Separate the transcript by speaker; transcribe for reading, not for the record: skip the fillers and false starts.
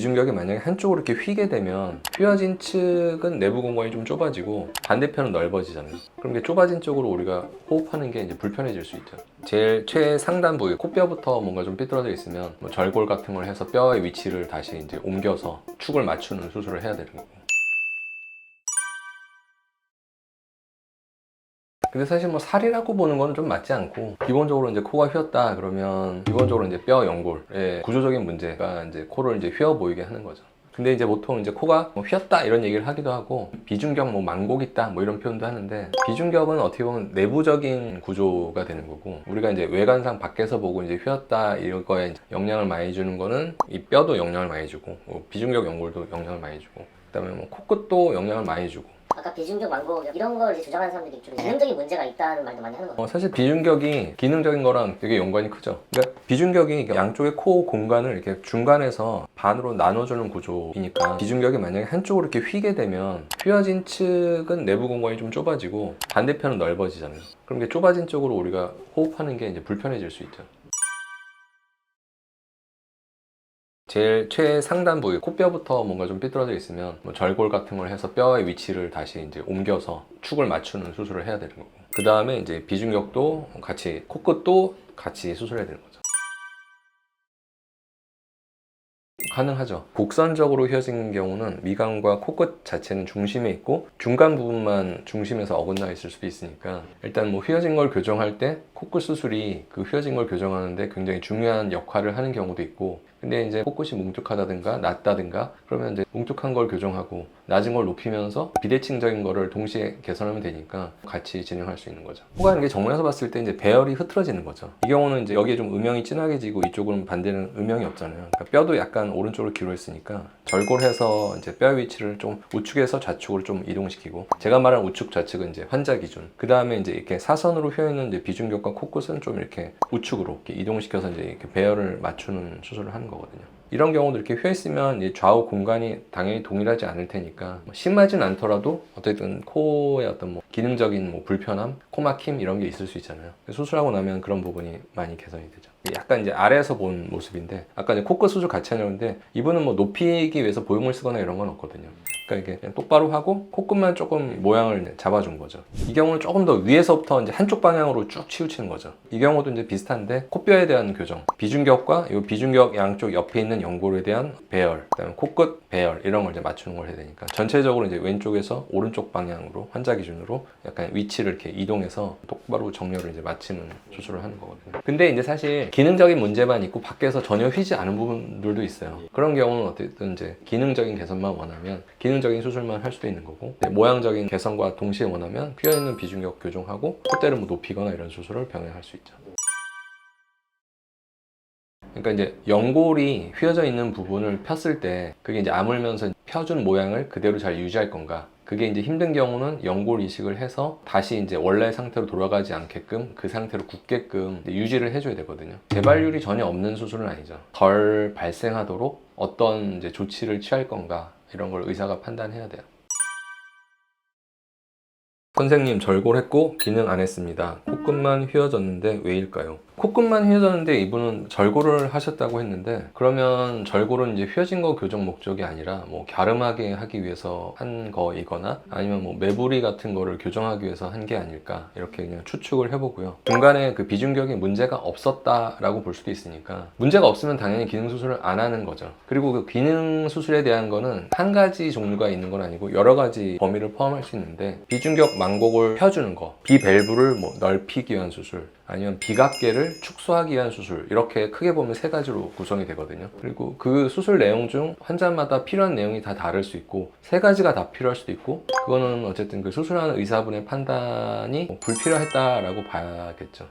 Speaker 1: 비중격이 만약에 한쪽으로 이렇게 휘게 되면 휘어진 측은 내부 공간이 좀 좁아지고 반대편은 넓어지잖아요. 그럼 이게 좁아진 쪽으로 우리가 호흡하는 게 이제 불편해질 수 있죠. 제일 최상단 부위, 코뼈부터 뭔가 좀 삐뚤어져 있으면 뭐 절골 같은 걸 해서 뼈의 위치를 다시 이제 옮겨서 축을 맞추는 수술을 해야 되는 거고. 근데 사실 뭐 살이라고 보는 거는 좀 맞지 않고, 기본적으로 이제 코가 휘었다 그러면 기본적으로 이제 뼈 연골의 구조적인 문제가 이제 코를 이제 휘어 보이게 하는 거죠. 근데 이제 보통 이제 코가 뭐 휘었다 이런 얘기를 하기도 하고, 비중격 뭐 망곡 있다 뭐 이런 표현도 하는데, 비중격은 어떻게 보면 내부적인 구조가 되는 거고, 우리가 이제 외관상 밖에서 보고 이제 휘었다 이런 거에 영향을 많이 주는 거는 이 뼈도 영향을 많이 주고, 뭐 비중격 연골도 영향을 많이 주고, 그다음에 뭐 코끝도 영향을 많이 주고.
Speaker 2: 아까 비중격, 망곡 이런 걸 이제 주장하는 사람들이 좀 기능적인 문제가 있다는 말도 많이 하는 거예요.
Speaker 1: 사실 비중격이 기능적인 거랑 되게 연관이 크죠. 그러니까 비중격이 양쪽의 코 공간을 이렇게 중간에서 반으로 나눠주는 구조이니까, 비중격이 만약에 한쪽으로 이렇게 휘게 되면 휘어진 측은 내부 공간이 좀 좁아지고 반대편은 넓어지잖아요. 그럼 이게 좁아진 쪽으로 우리가 호흡하는 게 이제 불편해질 수 있죠. 제일 최상단 부위, 코뼈부터 뭔가 좀 삐뚤어져 있으면 뭐 절골 같은 걸 해서 뼈의 위치를 다시 이제 옮겨서 축을 맞추는 수술을 해야 되는 거고, 그 다음에 이제 비중격도 같이, 코끝도 같이 수술해야 되는 거죠. 가능하죠. 곡선적으로 휘어진 경우는 미간과 코끝 자체는 중심에 있고 중간 부분만 중심에서 어긋나 있을 수도 있으니까, 일단 뭐 휘어진 걸 교정할 때 코끝 수술이 그 휘어진 걸 교정하는데 굉장히 중요한 역할을 하는 경우도 있고, 근데 이제 코끝이 뭉툭하다든가 낮다든가 그러면 이제 뭉툭한 걸 교정하고 낮은 걸 높이면서 비대칭적인 거를 동시에 개선하면 되니까 같이 진행할 수 있는 거죠. 코가 이게 정면에서 봤을 때 이제 배열이 흐트러지는 거죠. 이 경우는 이제 여기에 좀 음영이 진하게 지고 이쪽은 반대는 음영이 없잖아요. 그러니까 뼈도 약간 오른쪽으로 기울어있으니까 절골해서 이제 뼈 위치를 좀 우측에서 좌측으로 좀 이동시키고, 제가 말한 우측 좌측은 이제 환자 기준, 그 다음에 이제 이렇게 사선으로 휘어있는 이제 비중격과 코끝은 좀 이렇게 우측으로 이렇게 이동시켜서 이제 이렇게 배열을 맞추는 수술을 하는 거거든요. 이런 경우도 이렇게 휘어있으면 좌우 공간이 당연히 동일하지 않을 테니까 심하진 않더라도 어쨌든 코의 어떤 뭐 기능적인 뭐 불편함, 코막힘 이런 게 있을 수 있잖아요. 수술하고 나면 그런 부분이 많이 개선이 되죠. 약간 이제 아래에서 본 모습인데, 아까 이제 코끝 수술 같이 하려는데 이분은 뭐 높이기 위해서 보형물 쓰거나 이런 건 없거든요. 그러니까 이게 그냥 똑바로 하고 코끝만 조금 모양을 잡아준 거죠. 이 경우는 조금 더 위에서부터 이제 한쪽 방향으로 쭉 치우치는 거죠. 이 경우도 이제 비슷한데, 코뼈에 대한 교정, 비중격과 이 비중격 양쪽 옆에 있는 연골에 대한 배열, 그다음에 코끝 배열 이런 걸 이제 맞추는 걸 해야 되니까, 전체적으로 이제 왼쪽에서 오른쪽 방향으로 환자 기준으로 약간 위치를 이렇게 이동해서 똑바로 정렬을 이제 맞추는 수술을 하는 거거든요. 근데 이제 사실 기능적인 문제만 있고 밖에서 전혀 휘지 않은 부분들도 있어요. 그런 경우는 어쨌든 이제 기능적인 개선만 원하면 기능적인 수술만 할 수도 있는 거고, 모양적인 개선과 동시에 원하면 휘어있는 비중격 교정하고 콧대를 뭐 높이거나 이런 수술을 병행할 수 있죠. 그러니까 이제 연골이 휘어져 있는 부분을 폈을 때 그게 이제 아물면서 펴준 모양을 그대로 잘 유지할 건가, 그게 이제 힘든 경우는 연골 이식을 해서 다시 이제 원래 상태로 돌아가지 않게끔 그 상태로 굳게끔 유지를 해줘야 되거든요. 재발률이 전혀 없는 수술은 아니죠. 덜 발생하도록 어떤 이제 조치를 취할 건가 이런 걸 의사가 판단해야 돼요. 선생님, 절골했고 기능 안 했습니다. 코끝만 휘어졌는데 왜일까요? 코끝만 휘어졌는데 이분은 절골을 하셨다고 했는데, 그러면 절골은 이제 휘어진 거 교정 목적이 아니라 뭐 갸름하게 하기 위해서 한 거이거나 아니면 뭐 매부리 같은 거를 교정하기 위해서 한 게 아닐까, 이렇게 그냥 추측을 해보고요. 중간에 그 비중격에 문제가 없었다라고 볼 수도 있으니까, 문제가 없으면 당연히 기능 수술을 안 하는 거죠. 그리고 그 기능 수술에 대한 거는 한 가지 종류가 있는 건 아니고 여러 가지 범위를 포함할 수 있는데, 비중격 망곡을 펴주는 거, 비밸브를 뭐 넓히기 위한 수술, 아니면 비각계를 축소하기 위한 수술, 이렇게 크게 보면 세 가지로 구성이 되거든요. 그리고 그 수술 내용 중 환자마다 필요한 내용이 다 다를 수 있고 세 가지가 다 필요할 수도 있고, 그거는 어쨌든 그 수술하는 의사분의 판단이 불필요했다라고 봐야겠죠.